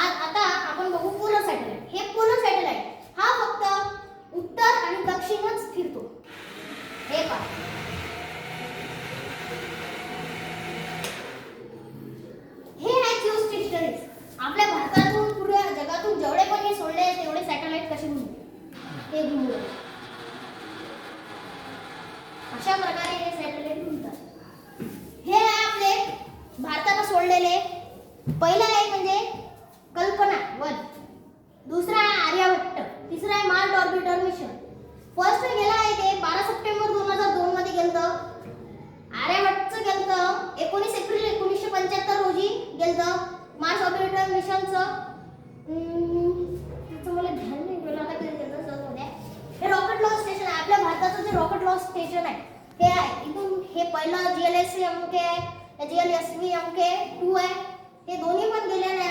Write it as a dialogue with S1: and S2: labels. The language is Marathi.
S1: आज आता आपण बघू पोलर सॅटेलाइट. हे पोलर सॅटेलाइट हा फक्त उत्तर आणि दक्षिणच फिरतो. हे पहा, हे आहे जिओस्टेशनरीज. आपल्या भारतातून पुऱ्या जगातून जेवढे पण हे सोडले तेवढे सॅटेलाइट कसे घुमले हे घुमले. अशा प्रकारे हे सॅटेलाइट घुमतात. हे आहे आपले भारताला सोडलेले. पहिला आहे म्हणजे कल्पना 1, दुसरा आहे आर्यभट्ट, तिसरा आहे मार्स ऑर्बिटर मिशन. फर्स्ट गेला आहे ते 12 सप्टेंबर 2002 मध्ये गेलं. आर्यभट्टचं गेलं 19 एप्रिल 1975 रोजी गेलं. मार्स ऑर्बिटर मिशनचं त्याचं मला ध्यान नाही गेलं आता कधी गेलं सर उद्या. हे रॉकेट लॉन्च स्टेशन आहे. आपल्या भारताचं जे रॉकेट लॉन्च स्टेशन आहे ते आहे इथून. हे पहिलं GLSMK आहे, GLSVMK 2 आहे. हे दोन्ही पण गेलेले